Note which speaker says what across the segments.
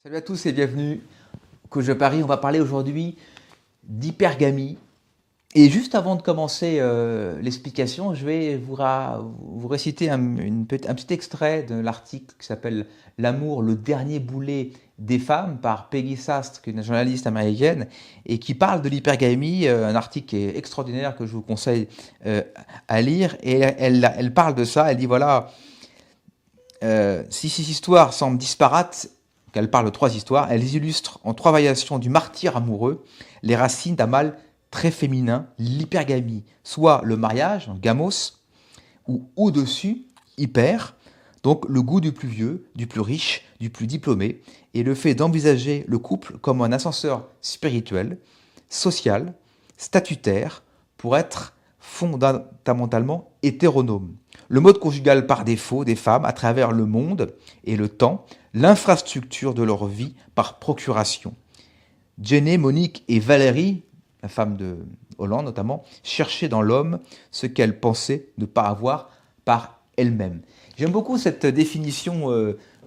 Speaker 1: Salut à tous et bienvenue au Coach de Paris. On va parler aujourd'hui d'hypergamie. Et juste avant de commencer l'explication, je vais vous réciter un petit extrait de l'article qui s'appelle L'amour, le dernier boulet des femmes par Peggy Sastre, qui est une journaliste américaine, et qui parle de l'hypergamie, un article qui est extraordinaire que je vous conseille à lire. Et elle parle de ça, elle dit voilà, si ces histoires semblent disparates, qu'elle parle de trois histoires, elles illustrent en trois variations du martyr amoureux les racines d'un mal très féminin, l'hypergamie, soit le mariage, gamos, ou au-dessus, hyper, donc le goût du plus vieux, du plus riche, du plus diplômé, et le fait d'envisager le couple comme un ascenseur spirituel, social, statutaire, pour être fondamentalement hétéronome. Le mode conjugal par défaut des femmes à travers le monde et le temps, l'infrastructure de leur vie par procuration. Jenny, Monique et Valérie, la femme de Hollande notamment, cherchaient dans l'homme ce qu'elle pensait ne pas avoir par elle-même. J'aime beaucoup cette définition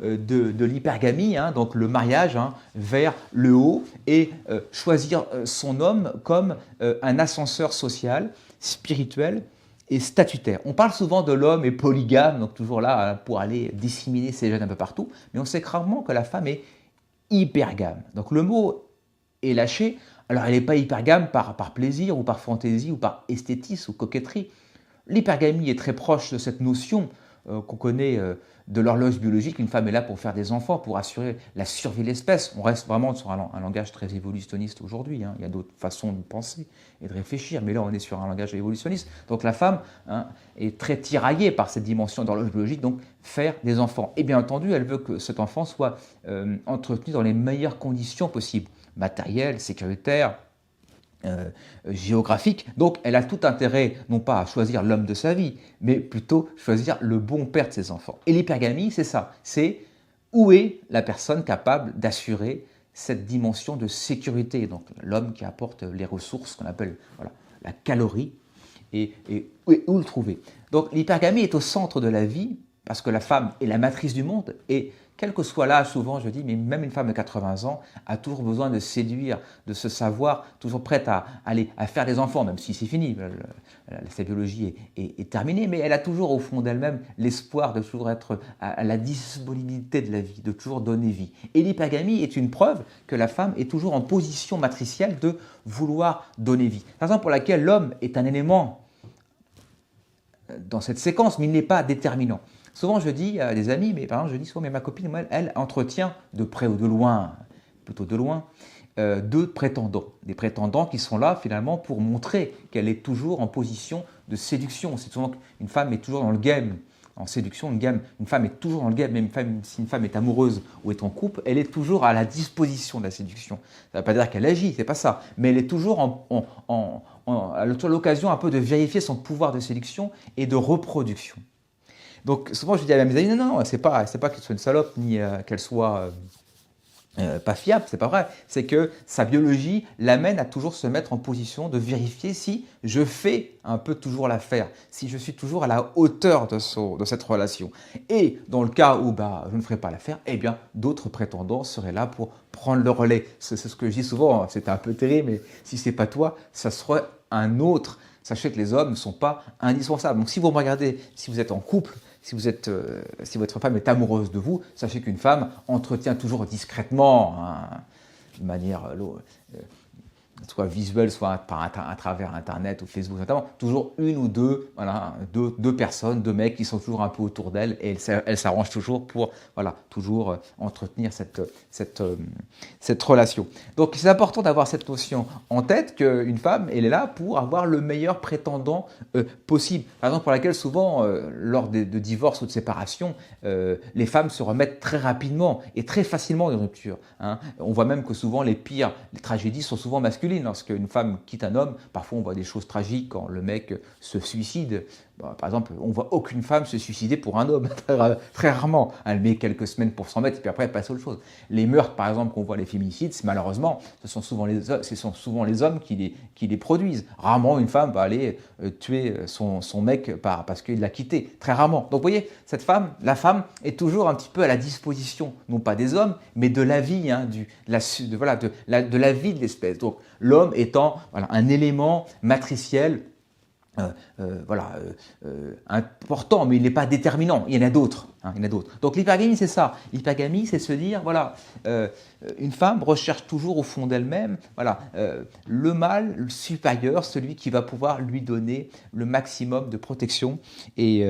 Speaker 1: de l'hypergamie, donc le mariage vers le haut et choisir son homme comme un ascenseur social, spirituel et statutaire. On parle souvent de l'homme est polygame, donc toujours là pour aller disséminer ses gènes un peu partout, mais on sait rarement que la femme est hypergame. Donc le mot est lâché. Alors elle n'est pas hypergame par plaisir ou par fantaisie ou par esthétisme ou coquetterie. L'hypergamie est très proche de cette notion qu'on connaît de l'horloge biologique. Une femme est là pour faire des enfants, pour assurer la survie de l'espèce. On reste vraiment sur un langage très évolutionniste aujourd'hui. Il y a d'autres façons de penser et de réfléchir, mais là on est sur un langage évolutionniste. Donc la femme est très tiraillée par cette dimension d'horloge biologique, donc faire des enfants. Et bien entendu, elle veut que cet enfant soit entretenu dans les meilleures conditions possibles, matérielles, sécuritaires, géographique. Donc elle a tout intérêt, non pas à choisir l'homme de sa vie, mais plutôt choisir le bon père de ses enfants. Et l'hypergamie, c'est ça. C'est où est la personne capable d'assurer cette dimension de sécurité. Donc l'homme qui apporte les ressources qu'on appelle la calorie et où le trouver. Donc l'hypergamie est au centre de la vie parce que la femme est la matrice du monde et quel que soit l'âge, souvent je dis, mais même une femme de 80 ans a toujours besoin de séduire, de se savoir, toujours prête à aller à faire des enfants, même si c'est fini, sa biologie est terminée, mais elle a toujours au fond d'elle-même l'espoir de toujours être à la disponibilité de la vie, de toujours donner vie. Et l'hypergamie est une preuve que la femme est toujours en position matricielle de vouloir donner vie. C'est la raison pour laquelle l'homme est un élément dans cette séquence, mais il n'est pas déterminant. Souvent, je dis à des amis, mais par exemple, je dis souvent, mais ma copine, moi, elle entretient de près ou de loin, plutôt de loin, deux prétendants. Des prétendants qui sont là, finalement, pour montrer qu'elle est toujours en position de séduction. C'est souvent qu'une femme est toujours dans le game, en séduction, une femme est toujours dans le game, même si une femme est amoureuse ou est en couple, elle est toujours à la disposition de la séduction. Ça ne veut pas dire qu'elle agit, c'est pas ça, mais elle est toujours à l'occasion un peu de vérifier son pouvoir de séduction et de reproduction. Donc souvent je dis à mes amis, non, c'est pas qu'elle soit une salope, ni qu'elle soit pas fiable, c'est pas vrai. C'est que sa biologie l'amène à toujours se mettre en position de vérifier si je fais un peu toujours l'affaire, si je suis toujours à la hauteur de cette relation. Et dans le cas où je ne ferai pas l'affaire, eh bien d'autres prétendants seraient là pour prendre le relais. C'est ce que je dis souvent, c'est un peu terrible, mais si c'est pas toi, ça sera un autre. Sachez que les hommes ne sont pas indispensables. Donc si vous me regardez, si vous êtes en couple, si votre femme est amoureuse de vous, sachez qu'une femme entretient toujours discrètement, de manière soit visuelle, soit à travers Internet ou Facebook notamment, toujours une ou deux personnes, deux mecs qui sont toujours un peu autour d'elle et elle s'arrange toujours pour toujours entretenir cette relation. Donc c'est important d'avoir cette notion en tête qu'une femme, elle est là pour avoir le meilleur prétendant possible. Raison pour laquelle souvent, lors de divorces ou de séparations, les femmes se remettent très rapidement et très facilement d'une rupture. On voit même que souvent les tragédies sont souvent masculines. Lorsqu'une femme quitte un homme, parfois on voit des choses tragiques quand le mec se suicide Bah, par exemple, on ne voit aucune femme se suicider pour un homme, très rarement. Elle met quelques semaines pour s'en mettre, et puis après, elle passe à autre chose. Les meurtres, par exemple, qu'on voit, les féminicides, malheureusement, ce sont souvent les hommes qui les produisent. Rarement, une femme va aller tuer son mec parce qu'il l'a quitté. Très rarement. Donc, vous voyez, la femme est toujours un petit peu à la disposition, non pas des hommes, mais de la vie, hein, de la vie de l'espèce. Donc, l'homme étant un élément matriciel important, mais il n'est pas déterminant. Il y en a d'autres. Hein, il y en a d'autres. Donc l'hypergamie, c'est ça. L'hypergamie, c'est se dire, une femme recherche toujours au fond d'elle-même, le mâle supérieur, celui qui va pouvoir lui donner le maximum de protection et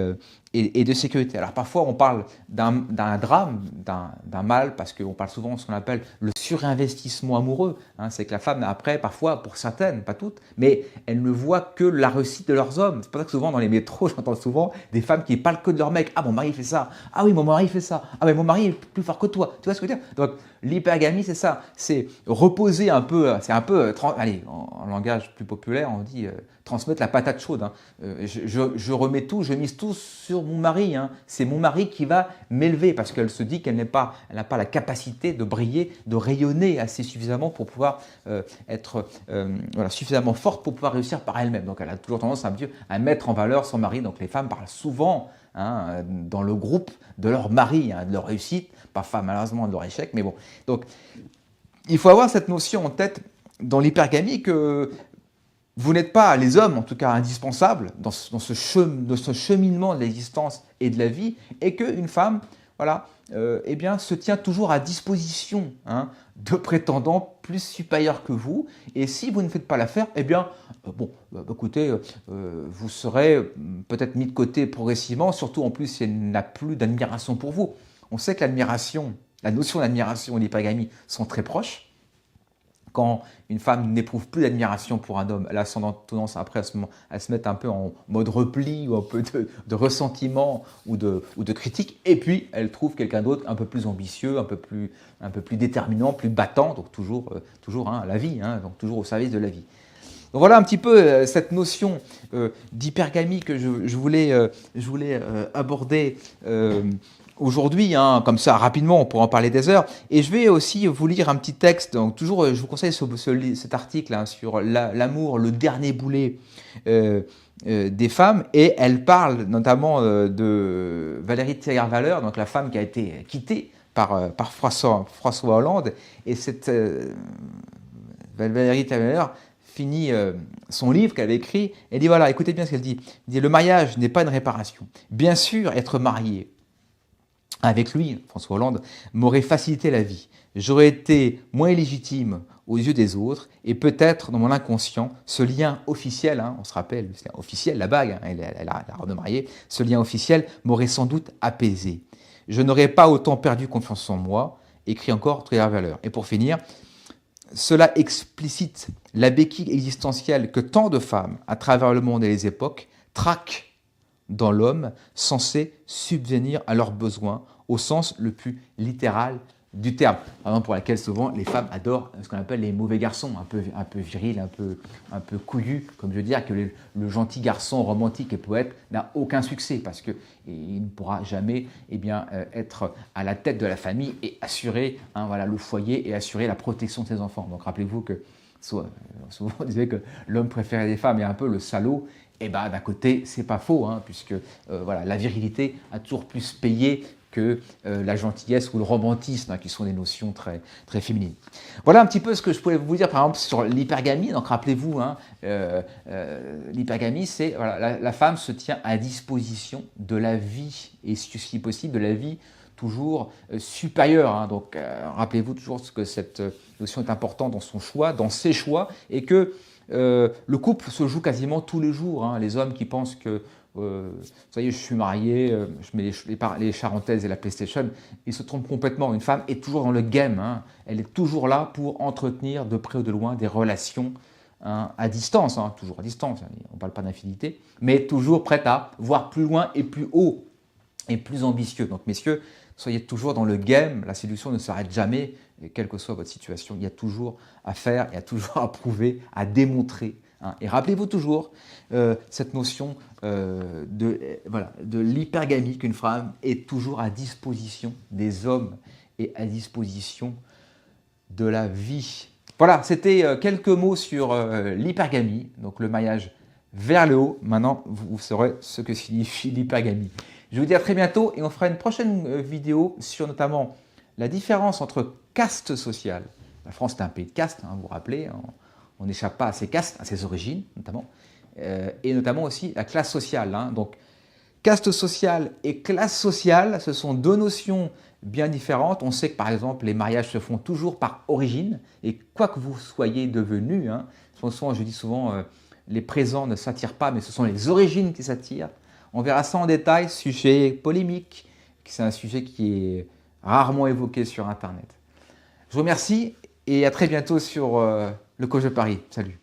Speaker 1: de sécurité. Alors parfois, on parle d'un drame, d'un mal, parce qu'on parle souvent de ce qu'on appelle le surinvestissement amoureux. Hein, c'est que la femme, après, parfois, pour certaines, pas toutes, mais elle ne voit que la réussite de leurs hommes. C'est pour ça que souvent, dans les métros, j'entends souvent des femmes qui parlent que de leur mec. Ah, mon mari fait ça. Ah oui, mon mari fait ça. Ah, mais mon mari est plus fort que toi. Tu vois ce que je veux dire? Donc, l'hypergamie, c'est ça. C'est reposer un peu, allez, en langage plus populaire, on dit transmettre la patate chaude. Hein. Je remets tout, je mise tout sur mon mari. Hein. C'est mon mari qui va m'élever parce qu'elle se dit qu'elle n'a pas la capacité de briller, de rayonner assez suffisamment pour pouvoir être suffisamment forte pour pouvoir réussir par elle-même. Donc elle a toujours tendance à mettre en valeur son mari. Donc les femmes parlent souvent dans le groupe de leur mari, de leur réussite, parfois malheureusement de leur échec, mais bon. Donc il faut avoir cette notion en tête dans l'hypergamie que vous n'êtes pas, les hommes en tout cas, indispensables dans ce cheminement de l'existence et de la vie, et qu'une femme, se tient toujours à disposition de prétendants plus supérieurs que vous. Et si vous ne faites pas l'affaire, écoutez, vous serez peut-être mis de côté progressivement, surtout en plus si elle n'a plus d'admiration pour vous. On sait que la notion d'admiration et l'hypergamie sont très proches. Quand une femme n'éprouve plus d'admiration pour un homme, elle a tendance après à se mettre un peu en mode repli ou un peu de ressentiment ou de critique. Et puis, elle trouve quelqu'un d'autre un peu plus ambitieux, un peu plus déterminant, plus battant, donc toujours la vie, donc toujours au service de la vie. Donc voilà un petit peu cette notion d'hypergamie que je voulais aborder aujourd'hui, comme ça, rapidement, on pourra en parler des heures. Et je vais aussi vous lire un petit texte. Donc, toujours, je vous conseille cet article sur l'amour, le dernier boulet des femmes. Et elle parle notamment de Valérie Trierweiler, donc la femme qui a été quittée par François Hollande. Et cette Valérie Trierweiler finit son livre qu'elle avait écrit. Elle dit, voilà, écoutez bien ce qu'elle dit. Elle dit, le mariage n'est pas une réparation. Bien sûr, être marié avec lui, François Hollande, m'aurait facilité la vie. J'aurais été moins illégitime aux yeux des autres et peut-être dans mon inconscient, ce lien officiel, on se rappelle, le lien officiel, la bague, elle a la robe de mariée, ce lien officiel m'aurait sans doute apaisé. Je n'aurais pas autant perdu confiance en moi, écrit encore Trierweiler. Et pour finir, cela explicite la béquille existentielle que tant de femmes, à travers le monde et les époques, traquent dans l'homme censé subvenir à leurs besoins au sens le plus littéral du terme. Par exemple, pour laquelle souvent les femmes adorent ce qu'on appelle les mauvais garçons, un peu virils, un peu couillus, comme je veux dire que le gentil garçon romantique et poète n'a aucun succès parce qu'il ne pourra jamais être à la tête de la famille et assurer le foyer et assurer la protection de ses enfants. Donc rappelez-vous que souvent on disait que l'homme préféré des femmes est un peu le salaud. Et d'un côté, c'est pas faux, puisque la virilité a toujours plus payé que la gentillesse ou le romantisme, qui sont des notions très, très féminines. Voilà un petit peu ce que je pouvais vous dire, par exemple, sur l'hypergamie. Donc rappelez-vous, l'hypergamie, c'est la femme se tient à disposition de la vie, et si possible, de la vie toujours supérieure. Donc rappelez-vous toujours que cette notion est importante dans son choix, dans ses choix, et que le couple se joue quasiment tous les jours. Les hommes qui pensent que ça y est, je suis marié, je mets les charentaises et la PlayStation, ils se trompent complètement. Une femme est toujours dans le game. Elle est toujours là pour entretenir de près ou de loin des relations à distance, toujours à distance. On ne parle pas d'infinité, mais toujours prête à voir plus loin et plus haut et plus ambitieux. Donc messieurs, soyez toujours dans le game. La séduction ne s'arrête jamais. Et quelle que soit votre situation, il y a toujours à faire, il y a toujours à prouver, à démontrer hein. Et rappelez-vous toujours cette notion de l'hypergamie, qu'une femme est toujours à disposition des hommes et à disposition de la vie. Voilà, c'était quelques mots sur l'hypergamie, donc le maillage vers le haut. Maintenant, vous saurez ce que signifie l'hypergamie. Je vous dis à très bientôt et on fera une prochaine vidéo sur notamment la différence entre caste sociale. La France est un pays de caste, hein, vous vous rappelez, on n'échappe pas à ses castes, à ses origines notamment, et notamment aussi la classe sociale. Hein. Donc, caste sociale et classe sociale, ce sont deux notions bien différentes. On sait que par exemple, les mariages se font toujours par origine, et quoi que vous soyez devenu, hein, je dis souvent, les présents ne s'attirent pas, mais ce sont les origines qui s'attirent. On verra ça en détail, sujet polémique, c'est un sujet qui est rarement évoqué sur Internet. Je vous remercie et à très bientôt sur le Coach de Paris. Salut.